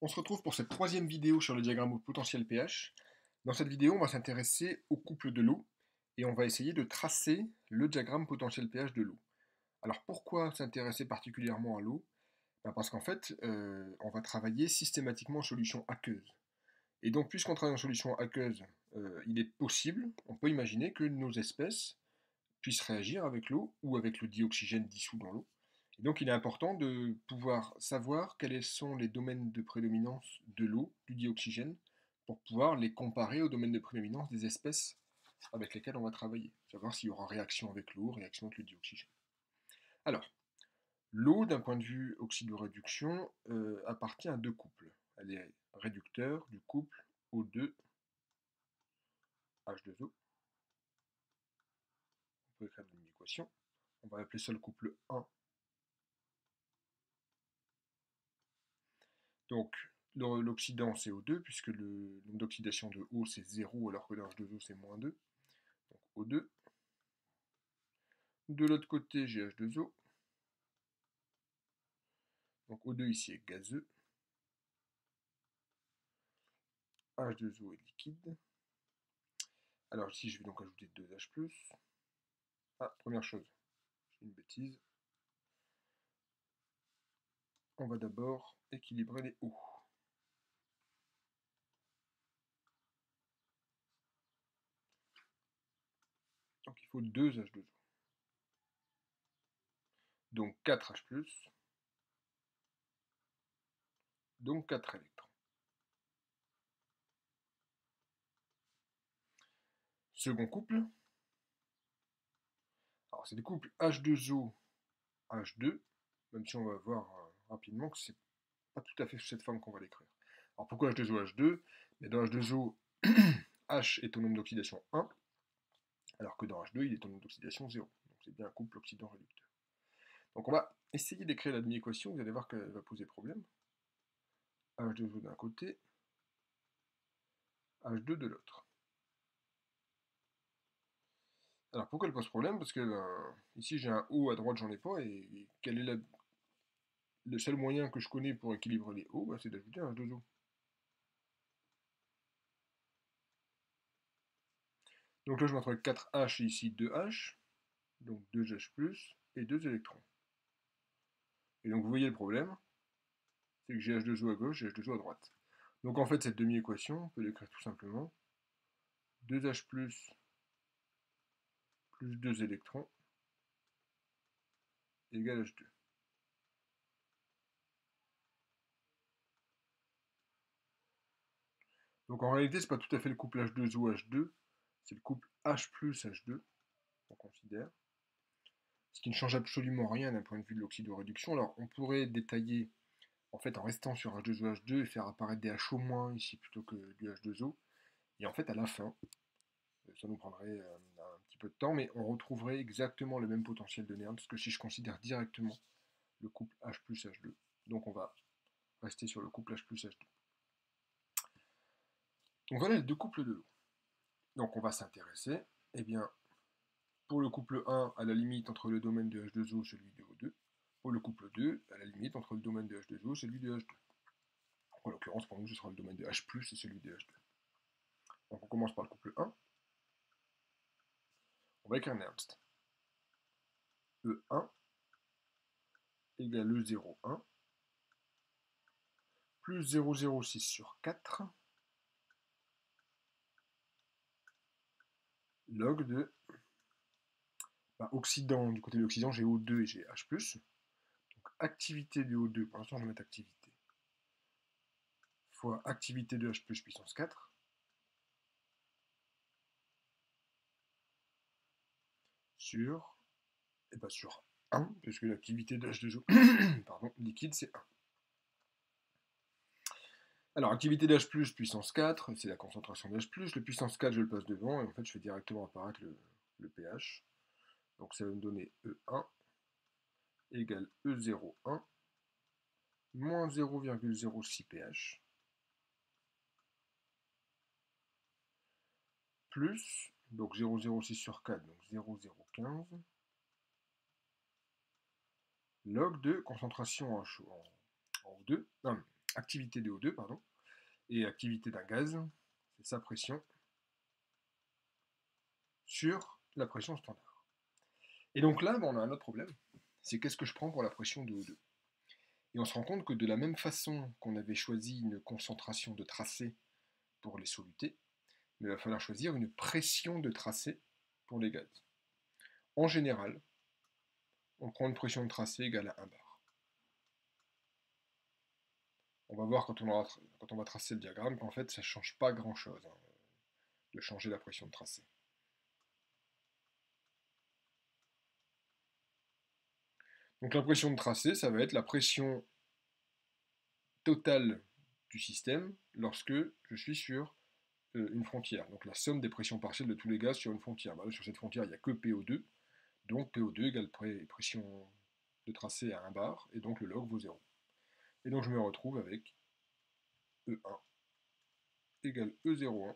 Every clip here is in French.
On se retrouve pour cette troisième vidéo sur le diagramme au potentiel pH. Dans cette vidéo, on va s'intéresser au couple de l'eau et on va essayer de tracer le diagramme potentiel pH de l'eau. Alors pourquoi s'intéresser particulièrement à l'eau? Parce qu'en fait, on va travailler systématiquement en solution aqueuse. Et donc, puisqu'on travaille en solution aqueuse, il est possible, on peut imaginer que nos espèces puissent réagir avec l'eau ou avec le dioxygène dissous dans l'eau. Et donc il est important de pouvoir savoir quels sont les domaines de prédominance de l'eau, du dioxygène, pour pouvoir les comparer aux domaines de prédominance des espèces avec lesquelles on va travailler. Savoir s'il y aura réaction avec l'eau, réaction avec le dioxygène. Alors, l'eau, d'un point de vue oxydoréduction, appartient à deux couples. Elle est réducteur du couple O2H2O. On peut écrire une équation. On va appeler ça le couple 1. Donc, l'oxydant c'est O2, puisque le nombre d'oxydation de O c'est 0, alors que le H2O c'est moins 2. Donc O2. De l'autre côté, j'ai H2O. Donc O2 ici est gazeux. H2O est liquide. Alors ici, je vais donc ajouter 2H+. Ah, première chose, j'ai une bêtise. On va d'abord équilibrer les O. Donc il faut 2 H2O. Donc 4 H+, donc 4 électrons. Second couple, alors c'est le couple H2O, H2, même si on va voir rapidement que c'est pas tout à fait sous cette forme qu'on va l'écrire. Alors pourquoi H2O, H2? Mais dans H2O, H est au nombre d'oxydation 1, alors que dans H2, il est au nombre d'oxydation 0. Donc c'est bien un couple oxydant-réducteur. Donc on va essayer d'écrire la demi-équation, vous allez voir qu'elle va poser problème. H2O d'un côté, H2 de l'autre. Alors pourquoi elle pose problème? Parce que ici j'ai un O, à droite j'en ai pas, et quel est le seul moyen que je connais pour équilibrer les O? C'est d'ajouter un H2O. Donc là je me retrouve avec 4H et ici 2H, donc 2H+, et 2 électrons. Et donc vous voyez le problème, c'est que j'ai H2O à gauche et H2O à droite. Donc en fait cette demi-équation, on peut l'écrire tout simplement 2H+, plus 2 électrons égale H2. Donc en réalité, c'est pas tout à fait le couple H2O H2, c'est le couple H plus H2, on considère. Ce qui ne change absolument rien d'un point de vue de l'oxydoréduction. Alors on pourrait détailler en fait en restant sur H2O H2 et faire apparaître des H- ici plutôt que du H2O. Et en fait à la fin, ça nous prendrait un petit peu de temps, mais on retrouverait exactement le même potentiel de Nernst que si je considère directement le couple H plus H2. Donc on va rester sur le couple H plus H2. Donc voilà les deux couples de l'eau. Donc on va s'intéresser, eh bien, pour le couple 1, à la limite entre le domaine de H2O et celui de O2. Pour le couple 2, à la limite entre le domaine de H2O et celui de H2. En l'occurrence, pour nous, ce sera le domaine de H+, et celui de H2. Donc on commence par le couple 1. On va écrire Nernst. E1 égale E01 plus 0,06 sur 4 log de oxydant. Du côté de l'oxydant, j'ai O2 et j'ai H+. Donc activité de O2, pour l'instant je vais mettre activité, fois activité de H+, puissance 4, sur, sur 1, puisque l'activité de H2O pardon, liquide, c'est 1. Alors, activité d'H+, puissance 4, c'est la concentration d'H+. Le puissance 4, je le passe devant, et en fait, je fais directement apparaître le pH. Donc, ça va me donner E1 égale E01 moins 0,06 pH plus, donc 0,06 sur 4, donc 0,015 log de concentration en O2, non, activité de O2, pardon, et activité d'un gaz, c'est sa pression sur la pression standard. Et donc là, on a un autre problème, c'est qu'est-ce que je prends pour la pression de O2. Et on se rend compte que de la même façon qu'on avait choisi une concentration de tracé pour les solutés, il va falloir choisir une pression de tracé pour les gaz. En général, on prend une pression de tracé égale à 1 bar. On va voir quand on va tracer le diagramme qu'en fait ça ne change pas grand-chose de changer la pression de tracé. Donc la pression de tracé, ça va être la pression totale du système lorsque je suis sur une frontière. Donc la somme des pressions partielles de tous les gaz sur une frontière. Bah, sur cette frontière, il n'y a que PO2. Donc PO2 égale pression de tracé à 1 bar, et donc le log vaut 0. Et donc je me retrouve avec E1 égale E01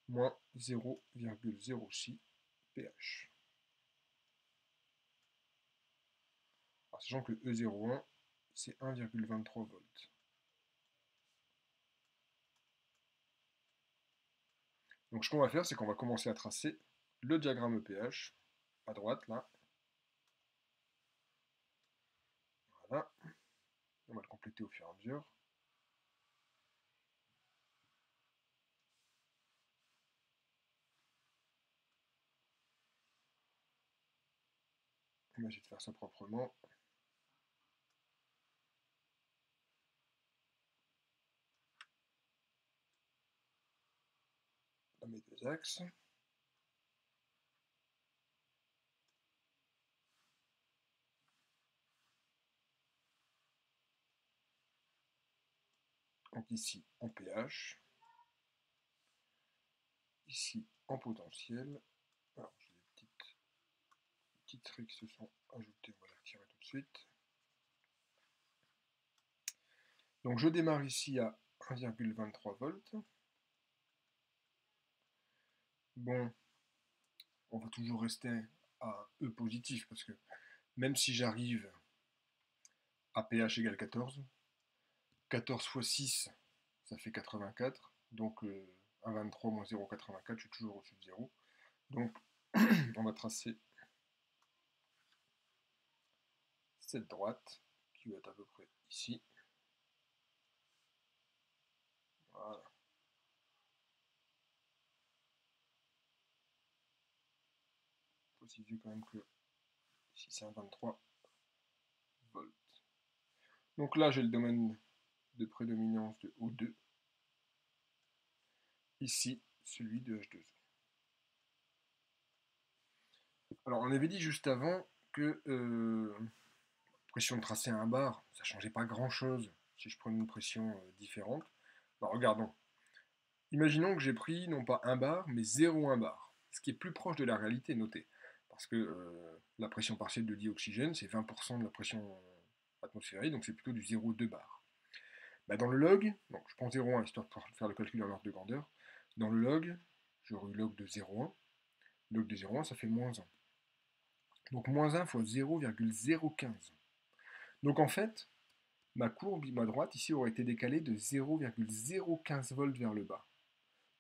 moins 0,06 pH. Alors, sachant que le E01, c'est 1,23 volts. Donc ce qu'on va faire, c'est qu'on va commencer à tracer le diagramme EPH, à droite, là. Voilà. On va le compléter au fur et à mesure. On va essayer de faire ça proprement. Dans mes deux axes. Donc ici en pH, ici en potentiel. Alors j'ai des petites traits qui se sont ajoutées, on va les retirer tout de suite. Donc je démarre ici à 1,23 volts. Bon, on va toujours rester à E positif parce que même si j'arrive à pH égale 14, 14 fois 6, ça fait 84. Donc 1,23 moins 0,84, je suis toujours au-dessus de 0. Donc on va tracer cette droite qui va être à peu près ici. Voilà. Il faut aussi vu quand même que ici c'est un 23 volts. Donc là j'ai le domaine de prédominance de O2. Ici, celui de H2O. Alors on avait dit juste avant que pression de tracé à 1 bar, ça ne changeait pas grand chose si je prenais une pression différente. Alors regardons. Imaginons que j'ai pris non pas 1 bar, mais 0,1 bar. Ce qui est plus proche de la réalité, notez. Parce que la pression partielle de dioxygène, c'est 20% de la pression atmosphérique, donc c'est plutôt du 0,2 bar. Bah dans le log, donc je prends 0,1 histoire de faire le calcul en ordre de grandeur. Dans le log, j'aurai eu log de 0,1. Log de 0,1, ça fait moins 1. Donc moins 1 fois 0,015. Donc en fait, ma courbe, ma droite ici, aurait été décalée de 0,015 volts vers le bas.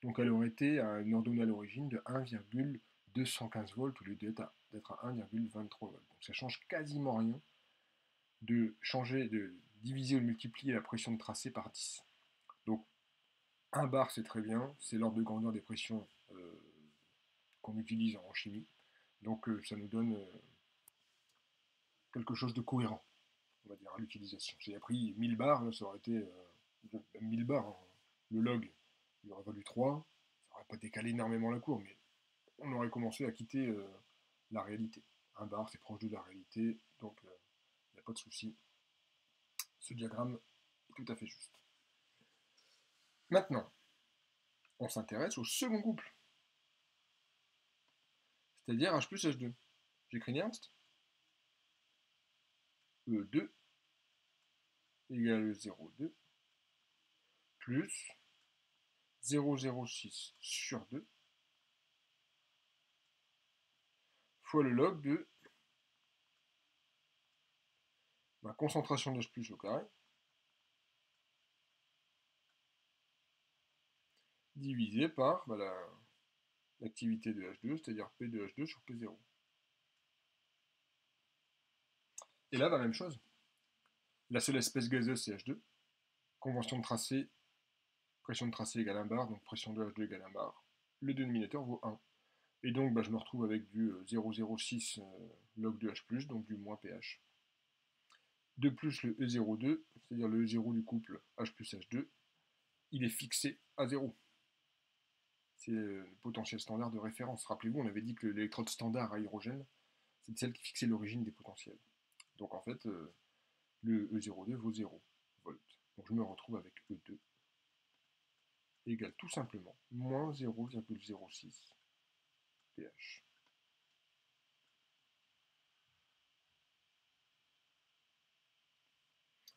Donc elle aurait été à une ordonnée à l'origine de 1,215 volts au lieu d'être à 1,23 volts. Donc ça change quasiment rien de changer, de diviser ou de multiplier la pression de tracé par 10. Donc 1 bar c'est très bien, c'est l'ordre de grandeur des pressions qu'on utilise en chimie. Donc ça nous donne quelque chose de cohérent, on va dire, à l'utilisation. J'ai appris 1000 bars, ça aurait été 1000 bars. Hein. Le log, il aurait valu 3, ça n'aurait pas décalé énormément la courbe, mais on aurait commencé à quitter la réalité. Un bar, c'est proche de la réalité, donc il n'y a pas de souci. Ce diagramme est tout à fait juste. Maintenant, on s'intéresse au second couple, c'est-à-dire H plus H2. J'écris Nernst. E2 égale 0,2 plus 0,06 sur 2 fois le log de ma concentration d'H plus au carré divisé par l'activité de H2, c'est-à-dire P de H2 sur P0. Et là, la même chose. La seule espèce gazeuse, c'est H2. Convention de tracé, pression de tracé égale 1 bar, donc pression de H2 égale 1 bar. Le dénominateur vaut 1. Et donc, je me retrouve avec du 0,06 log de H+, donc du moins pH. De plus, le E02, c'est-à-dire le E0 du couple H plus H2, il est fixé à 0. C'est le potentiel standard de référence. Rappelez-vous, on avait dit que l'électrode standard à hydrogène, c'est celle qui fixait l'origine des potentiels. Donc en fait, le E02 vaut 0 volts. Donc je me retrouve avec E2 égale tout simplement moins 0,06 pH.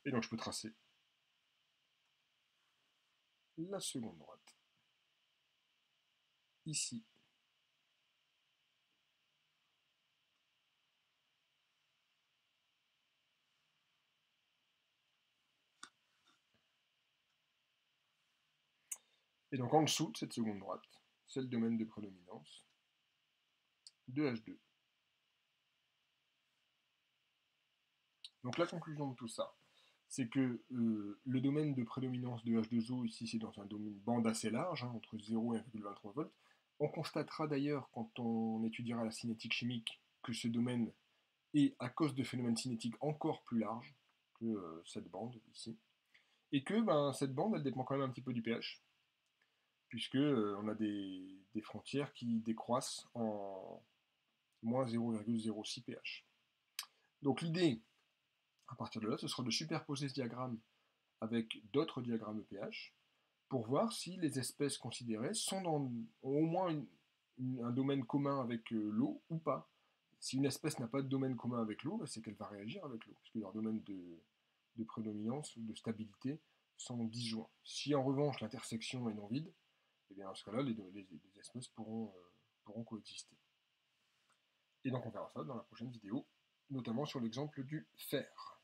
Et donc je peux tracer la seconde droite, ici. Et donc en dessous de cette seconde droite, c'est le domaine de prédominance de H2. Donc la conclusion de tout ça, c'est que le domaine de prédominance de H2O, ici c'est dans un domaine bande assez large, entre 0 et 1,23 volts. On constatera d'ailleurs, quand on étudiera la cinétique chimique, que ce domaine est, à cause de phénomènes cinétiques, encore plus large que cette bande ici. Et que cette bande, elle dépend quand même un petit peu du pH, puisque on a des frontières qui décroissent en moins 0,06 pH. Donc l'idée, à partir de là, ce sera de superposer ce diagramme avec d'autres diagrammes EPH pour voir si les espèces considérées sont ont au moins un domaine commun avec l'eau ou pas. Si une espèce n'a pas de domaine commun avec l'eau, c'est qu'elle va réagir avec l'eau, parce que leurs domaines de prédominance ou de stabilité sont disjoints. Si en revanche l'intersection est non vide, et bien dans ce cas-là, les espèces pourront coexister. Et donc on verra ça dans la prochaine vidéo, notamment sur l'exemple du fer.